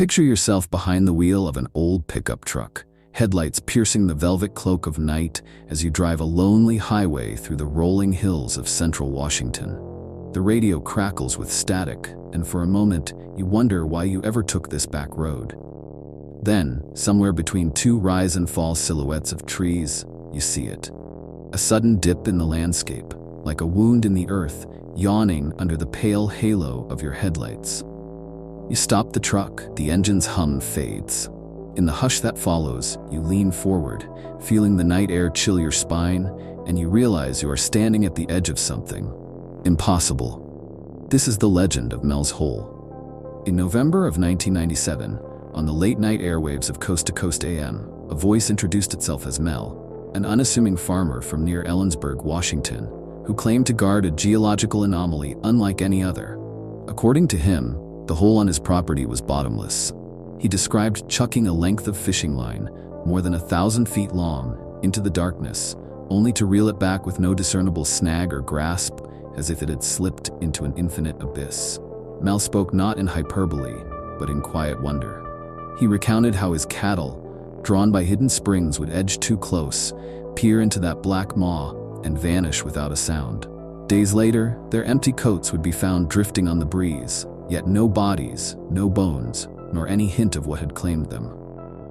Picture yourself behind the wheel of an old pickup truck, headlights piercing the velvet cloak of night as you drive a lonely highway through the rolling hills of central Washington. The radio crackles with static, and for a moment, you wonder why you ever took this back road. Then, somewhere between two rise and fall silhouettes of trees, you see it. A sudden dip in the landscape, like a wound in the earth, yawning under the pale halo of your headlights. You stop the truck, the engine's hum fades. In the hush that follows, you lean forward, feeling the night air chill your spine, and you realize you are standing at the edge of something impossible. This is the legend of Mel's Hole. In November of 1997, on the late-night airwaves of Coast to Coast AM, a voice introduced itself as Mel, an unassuming farmer from near Ellensburg, Washington, who claimed to guard a geological anomaly unlike any other. According to him, the hole on his property was bottomless. He described chucking a length of fishing line, more than 1,000 feet long, into the darkness, only to reel it back with no discernible snag or grasp, as if it had slipped into an infinite abyss. Mel spoke not in hyperbole, but in quiet wonder. He recounted how his cattle, drawn by hidden springs, would edge too close, peer into that black maw, and vanish without a sound. Days later, their empty coats would be found drifting on the breeze, yet no bodies, no bones, nor any hint of what had claimed them.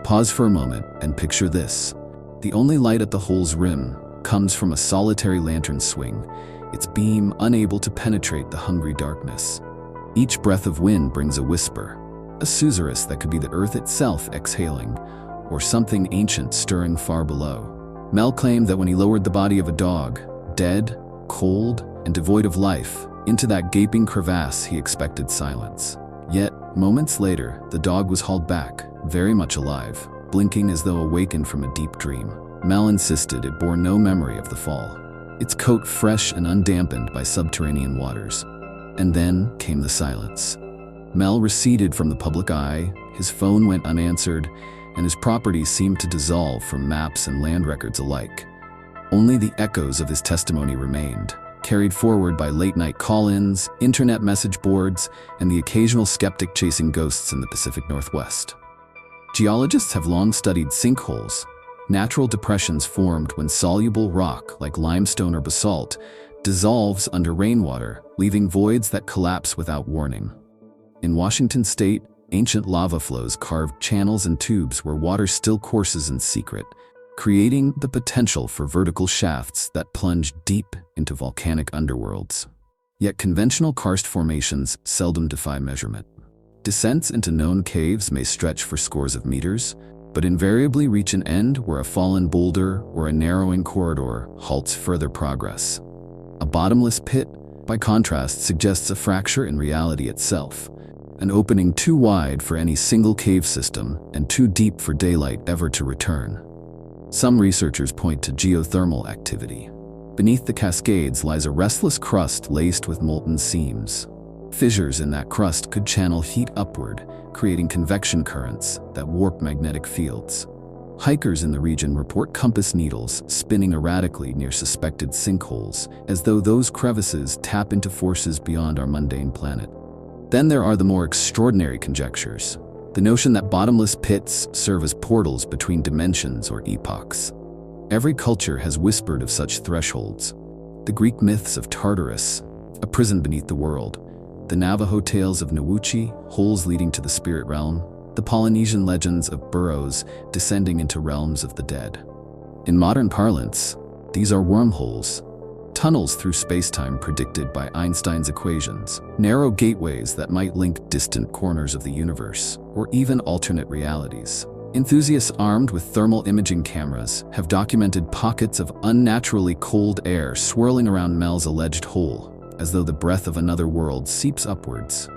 Pause for a moment and picture this. The only light at the hole's rim comes from a solitary lantern swing, its beam unable to penetrate the hungry darkness. Each breath of wind brings a whisper, a susurrus that could be the earth itself exhaling, or something ancient stirring far below. Mel claimed that when he lowered the body of a dog, dead, cold, and devoid of life, into that gaping crevasse, he expected silence. Yet, moments later, the dog was hauled back, very much alive, blinking as though awakened from a deep dream. Mel insisted it bore no memory of the fall, its coat fresh and undampened by subterranean waters. And then came the silence. Mel receded from the public eye, his phone went unanswered, and his property seemed to dissolve from maps and land records alike. Only the echoes of his testimony remained, carried forward by late-night call-ins, internet message boards, and the occasional skeptic chasing ghosts in the Pacific Northwest. Geologists have long studied sinkholes, natural depressions formed when soluble rock, like limestone or basalt, dissolves under rainwater, leaving voids that collapse without warning. In Washington state, ancient lava flows carved channels and tubes where water still courses in secret, creating the potential for vertical shafts that plunge deep into volcanic underworlds. Yet conventional karst formations seldom defy measurement. Descents into known caves may stretch for scores of meters, but invariably reach an end where a fallen boulder or a narrowing corridor halts further progress. A bottomless pit, by contrast, suggests a fracture in reality itself, an opening too wide for any single cave system and too deep for daylight ever to return. Some researchers point to geothermal activity. Beneath the cascades lies a restless crust laced with molten seams. Fissures in that crust could channel heat upward, creating convection currents that warp magnetic fields. Hikers in the region report compass needles spinning erratically near suspected sinkholes, as though those crevices tap into forces beyond our mundane planet. Then there are the more extraordinary conjectures. The notion that bottomless pits serve as portals between dimensions or epochs. Every culture has whispered of such thresholds. The Greek myths of Tartarus, a prison beneath the world. The Navajo tales of Nawuchi, holes leading to the spirit realm. The Polynesian legends of burrows descending into realms of the dead. In modern parlance, these are wormholes, tunnels through space-time predicted by Einstein's equations, narrow gateways that might link distant corners of the universe, or even alternate realities. Enthusiasts armed with thermal imaging cameras have documented pockets of unnaturally cold air swirling around Mel's alleged hole, as though the breath of another world seeps upwards.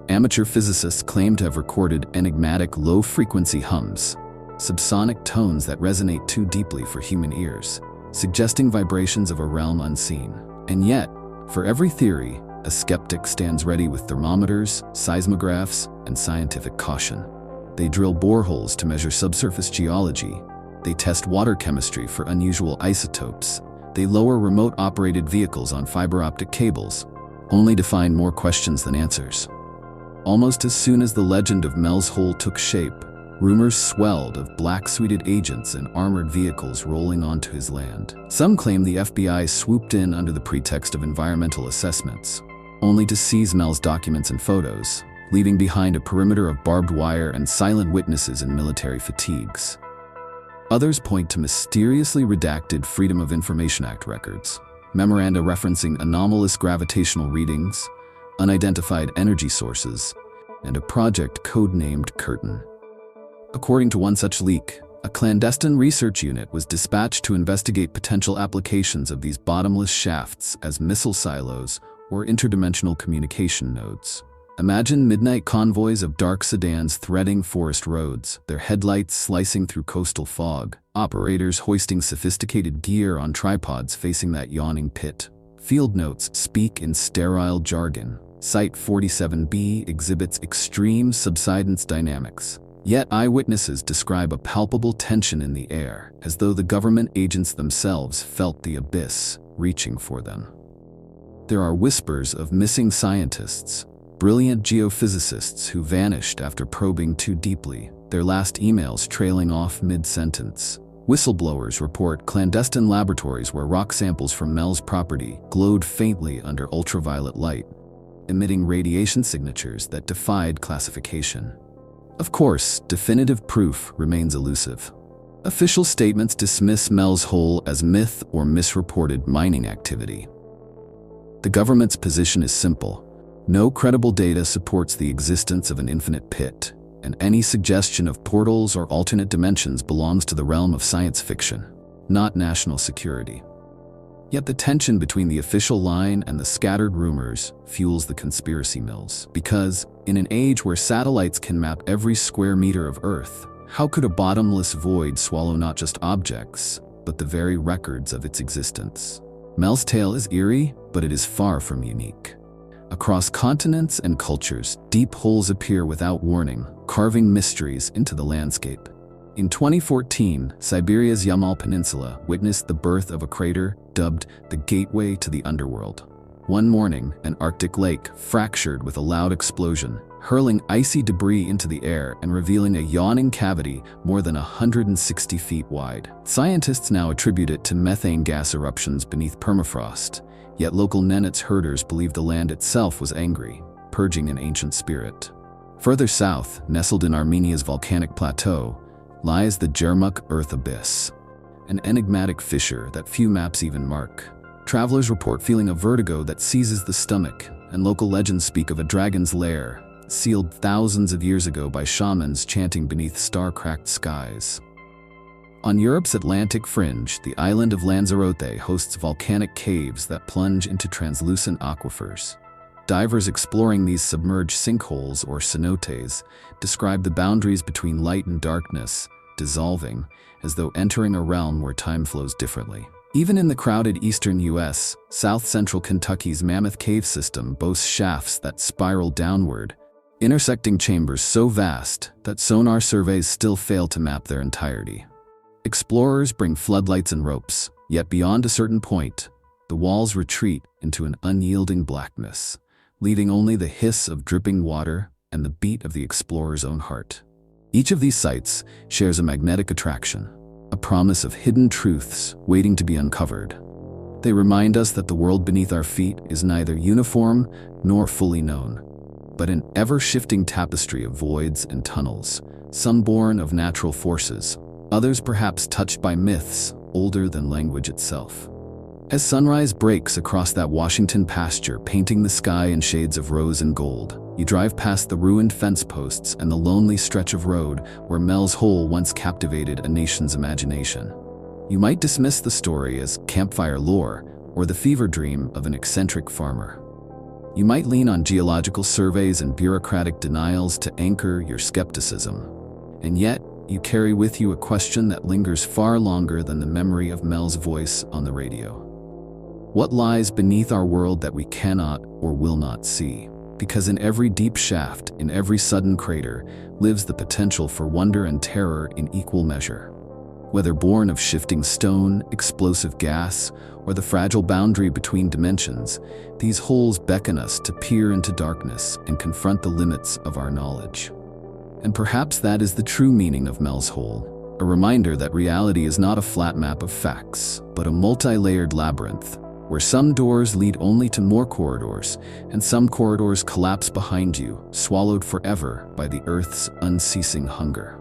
Amateur physicists claim to have recorded enigmatic low-frequency hums, subsonic tones that resonate too deeply for human ears, suggesting vibrations of a realm unseen. And yet, for every theory, a skeptic stands ready with thermometers, seismographs, and scientific caution. They drill boreholes to measure subsurface geology. They test water chemistry for unusual isotopes. They lower remote-operated vehicles on fiber optic cables, only to find more questions than answers. Almost as soon as the legend of Mel's Hole took shape, rumors swelled of black-suited agents and armored vehicles rolling onto his land. Some claim the FBI swooped in under the pretext of environmental assessments, only to seize Mel's documents and photos, leaving behind a perimeter of barbed wire and silent witnesses in military fatigues. Others point to mysteriously redacted Freedom of Information Act records, memoranda referencing anomalous gravitational readings, unidentified energy sources, and a project codenamed Curtain. According to one such leak, a clandestine research unit was dispatched to investigate potential applications of these bottomless shafts as missile silos or interdimensional communication nodes. Imagine midnight convoys of dark sedans threading forest roads, their headlights slicing through coastal fog, operators hoisting sophisticated gear on tripods facing that yawning pit. Field notes speak in sterile jargon. Site 47B exhibits extreme subsidence dynamics. Yet eyewitnesses describe a palpable tension in the air, as though the government agents themselves felt the abyss reaching for them. There are whispers of missing scientists, brilliant geophysicists who vanished after probing too deeply, their last emails trailing off mid-sentence. Whistleblowers report clandestine laboratories where rock samples from Mel's property glowed faintly under ultraviolet light, emitting radiation signatures that defied classification. Of course, definitive proof remains elusive. Official statements dismiss Mel's Hole as myth or misreported mining activity. The government's position is simple. No credible data supports the existence of an infinite pit, and any suggestion of portals or alternate dimensions belongs to the realm of science fiction, not national security. Yet the tension between the official line and the scattered rumors fuels the conspiracy mills. Because, in an age where satellites can map every square meter of Earth, how could a bottomless void swallow not just objects, but the very records of its existence? Mel's tale is eerie, but it is far from unique. Across continents and cultures, deep holes appear without warning, carving mysteries into the landscape. In 2014, Siberia's Yamal Peninsula witnessed the birth of a crater dubbed the Gateway to the Underworld. One morning, an Arctic lake fractured with a loud explosion, hurling icy debris into the air and revealing a yawning cavity more than 160 feet wide. Scientists now attribute it to methane gas eruptions beneath permafrost, yet local Nenets herders believe the land itself was angry, purging an ancient spirit. Further south, nestled in Armenia's volcanic plateau, lies the Jermuk Earth Abyss, an enigmatic fissure that few maps even mark. Travelers report feeling a vertigo that seizes the stomach, and local legends speak of a dragon's lair, sealed thousands of years ago by shamans chanting beneath star-cracked skies. On Europe's Atlantic fringe, the island of Lanzarote hosts volcanic caves that plunge into translucent aquifers. Divers exploring these submerged sinkholes or cenotes describe the boundaries between light and darkness, dissolving, as though entering a realm where time flows differently. Even in the crowded eastern U.S., south-central Kentucky's Mammoth Cave system boasts shafts that spiral downward, intersecting chambers so vast that sonar surveys still fail to map their entirety. Explorers bring floodlights and ropes, yet beyond a certain point, the walls retreat into an unyielding blackness, leaving only the hiss of dripping water and the beat of the explorer's own heart. Each of these sites shares a magnetic attraction, a promise of hidden truths waiting to be uncovered. They remind us that the world beneath our feet is neither uniform nor fully known, but an ever-shifting tapestry of voids and tunnels, some born of natural forces, others perhaps touched by myths older than language itself. As sunrise breaks across that Washington pasture, painting the sky in shades of rose and gold, you drive past the ruined fence posts and the lonely stretch of road where Mel's Hole once captivated a nation's imagination. You might dismiss the story as campfire lore or the fever dream of an eccentric farmer. You might lean on geological surveys and bureaucratic denials to anchor your skepticism. And yet, you carry with you a question that lingers far longer than the memory of Mel's voice on the radio. What lies beneath our world that we cannot or will not see? Because in every deep shaft, in every sudden crater, lives the potential for wonder and terror in equal measure. Whether born of shifting stone, explosive gas, or the fragile boundary between dimensions, these holes beckon us to peer into darkness and confront the limits of our knowledge. And perhaps that is the true meaning of Mel's Hole, a reminder that reality is not a flat map of facts, but a multi-layered labyrinth, where some doors lead only to more corridors, and some corridors collapse behind you, swallowed forever by the Earth's unceasing hunger.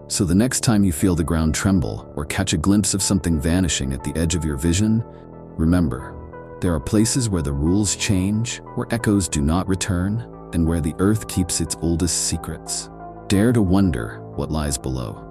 So the next time you feel the ground tremble or catch a glimpse of something vanishing at the edge of your vision, remember, there are places where the rules change, where echoes do not return, and where the Earth keeps its oldest secrets. Dare to wonder what lies below.